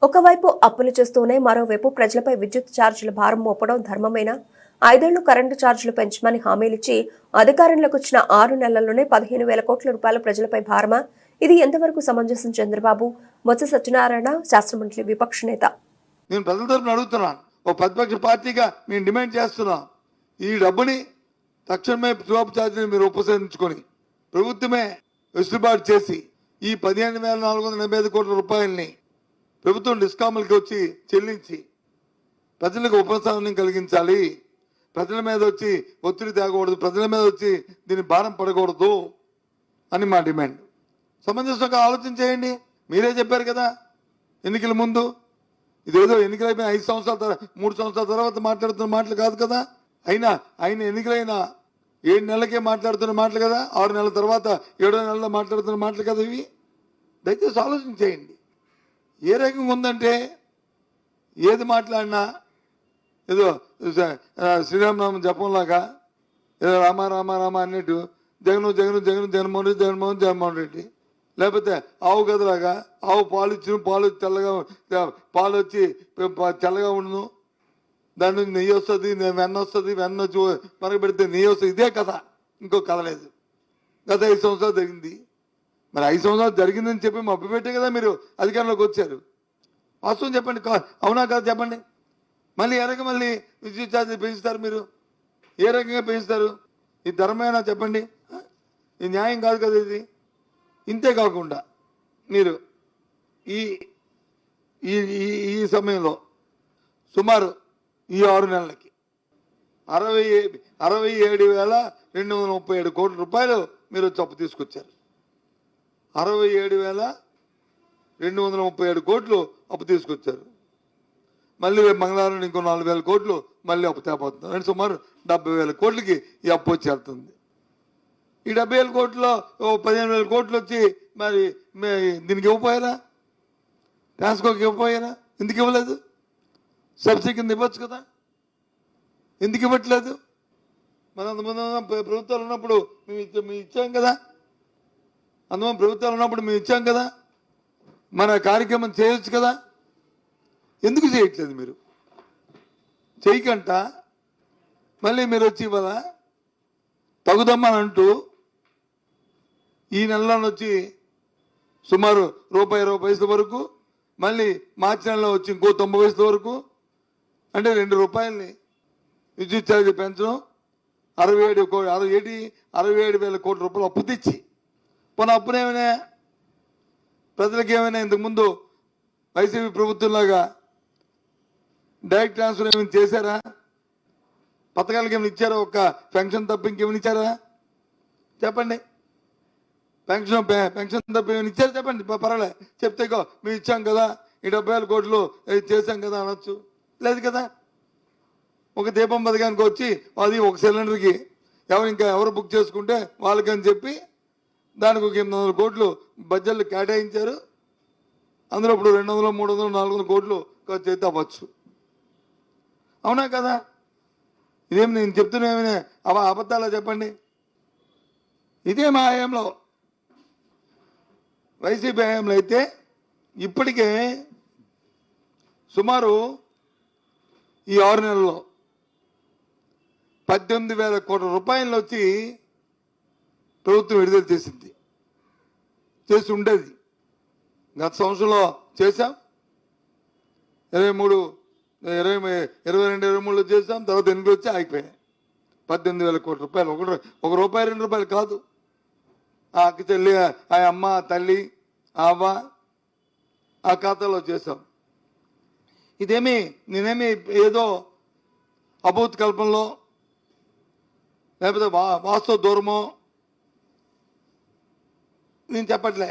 ఒకవైపు అప్పులు చేస్తూనే మరోవైపు ప్రజలపై విద్యుత్ ఛార్జీల భారం మోపడం ధర్మమేనా? 5 ఏళ్లు కరెంటు ఛార్జీలు పెంచమని హామీలిచ్చి అధికారంలోకి వచ్చిన 6 నెలల్లోనే 15,000 కోట్ల రూపాయల ప్రజలపై భారమా? ఇది ఎంతవరకు సమంజసం? చంద్రబాబు, బొత్స సత్యనారాయణ శాసనమండలి విపక్ష నేత. నేను ప్రజల తరపున అడుగుతున్నాను, ఓ ప్రతిపక్ష పార్టీగా మేము డిమాండ్ చేస్తున్నాం, ఈ డబ్బుని తక్షణమే స్లాబ్ ఛార్జీని మీరు ఉపసంహరించుకొని ప్రభుత్వమే వెసులుబాటు చేసి ఈ 15,485 కోట్ల రూపాయలని ప్రభుత్వం డిస్కాములకి వచ్చి చెల్లించి ప్రజలకు ఉపశమనం కలిగించాలి. ప్రజల మీద వచ్చి ఒత్తిడి తేగకూడదు, ప్రజల మీద వచ్చి దీని భారం పడకూడదు అని మా డిమాండ్. సమంజసంగా ఆలోచన చేయండి. మీరే చెప్పారు కదా ఎన్నికల ముందు, ఇదేదో ఎన్నికలైపోయిన 5 సంవత్సరాల 3 సంవత్సరాల తర్వాత మాట్లాడుతున్న మాటలు కాదు కదా. ఆయన ఎన్నికలైన 7 నెలలకే మాట్లాడుతున్న మాటలు కదా, 6 నెలల తర్వాత 7వ నెలలో మాట్లాడుతున్న మాటలు కదా ఇవి. దయచేసి ఆలోచన చేయండి. ఏ రకంగా ఉందంటే ఏది మాట్లాడినా ఏదో శ్రీరామనామం జపంలాగా ఏదో రామ రామ రామ అన్నట్టు జగన్మోహన్ రెడ్డి, లేకపోతే ఆవు గదలాగా ఆవు పాలు ఇచ్చిన పాలు వచ్చి తెల్లగా ఉండను, దాని నుంచి నెయ్యి వస్తుంది, వెన్న వస్తుంది, వెన్న వచ్చి మరగబెడితే నెయ్యి వస్తుంది. ఇదే కథ, ఇంకో కథ లేదు. గత 5 సంవత్సరాలు జరిగింది. మరి 5 సంవత్సరాలు జరిగిందని చెప్పి మబ్బు పెట్టే కదా మీరు అధికారంలోకి వచ్చారు. వాస్తవం చెప్పండి, అవునా కాదు చెప్పండి. మళ్ళీ ఏ రకంగా మళ్ళీ విద్యుత్ ఛార్జీలు పెంచుతారు మీరు? ఏ రకంగా పెంచుతారు? ఇది ధర్మమేనా చెప్పండి? ఇది న్యాయం కాదు కదా ఇది. ఇంతే కాకుండా మీరు ఈ ఈ ఈ సమయంలో సుమారు ఈ 6 నెలలకి 67,237 కోట్ల రూపాయలు మీరు అప్పు తీసుకొచ్చారు. 67,237 కోట్లు అప్పు తీసుకొచ్చారు. మళ్ళీ రేపు మంగళవారం ఇంకో 4,000 కోట్లు మళ్ళీ అప్పు తేపోతున్నారు. అంటే సుమారు 70,000 కోట్లకి ఈ అప్పు వచ్చి వెళ్తుంది. ఈ 70,000 కోట్లలో 15,000 కోట్లు వచ్చి మరి దీనికి ఇవ్వపోయారా? ట్రాన్స్కోకి ఇవ్వపోయారా? ఎందుకు ఇవ్వలేదు? సబ్సిడీ కింద ఇవ్వచ్చు కదా, ఎందుకు ఇవ్వట్లేదు? మన ప్రభుత్వాలు ఉన్నప్పుడు మేము ఇచ్చాం కదా, అందువల్ల ప్రభుత్వాలు ఉన్నప్పుడు మేము ఇచ్చాం కదా, మన కార్యక్రమం చేయొచ్చు కదా. ఎందుకు చేయట్లేదు మీరు? చేయకంట మళ్ళీ మీరు వచ్చి ఇవాళ తగుదమ్మని అంటూ ఈ నెలలో వచ్చి సుమారు ₹1.20 వరకు, మళ్ళీ మార్చి నెలలో వచ్చి ఇంకో 90 పైసల వరకు, అంటే ₹2 విద్యుత్ ఛార్జీ పెంచడం, 67,000 కోట్ల రూపాయలు అప్పు తెచ్చి, మన అప్పునేమైనా ప్రజలకు ఏమైనా ఇంతకుముందు వైసీపీ ప్రభుత్వంలాగా డైరెక్ట్ ట్రాన్స్ఫర్ ఏమైనా చేశారా? పథకాలకి ఏమైనా ఇచ్చారా? ఒక్క పెన్షన్ తప్ప ఇంకేమైనా ఇచ్చారా చెప్పండి? పెన్షన్ తప్ప ఏమైనా ఇచ్చారా చెప్పండి? పర్వాలే చెప్తే మేము ఇచ్చాం కదా, ఈ 70,000 కోట్లు చేశాం కదా అనొచ్చు. లేదు కదా. ఒక దీపం పథకానికి వచ్చి అది ఒక సిలిండర్కి ఎవరు బుక్ చేసుకుంటే వాళ్ళకని చెప్పి దానికి ఒక 800 కోట్లు బడ్జెట్లు కేటాయించారు. అందులో ఇప్పుడు 200, 300, 400 కోట్లు ఖర్చు అయితే అవ్వచ్చు. అవునా కదా? ఇదేమి నేను చెప్తున్నా ఏమైనా అబద్ధాలా చెప్పండి? ఇదే మా హయాంలో, వైసీపీ హయాంలో అయితే ఇప్పటికే సుమారు ఈ 6 నెలల్లో 18,000 కోట్ల రూపాయలు వచ్చి ప్రభుత్వం విడుదల చేసి ఉండేది. గత సంవత్సరంలో చేశాం, 22-23లో చేశాం, తర్వాత ఎన్నికలు వచ్చి ఆగిపోయాయి. 18,000 కోట్ల రూపాయలు, ఒక రూపాయి ₹2 కాదు. ఆ అక్క చెల్లి, ఆ అమ్మ, తల్లి, ఆ అవ్వ ఆ ఖాతాలో చేశాం. నేనేమి ఏదో అభూత్ కల్పనలో లేకపోతే వాస్తవ దూరమో నేను చెప్పట్లే.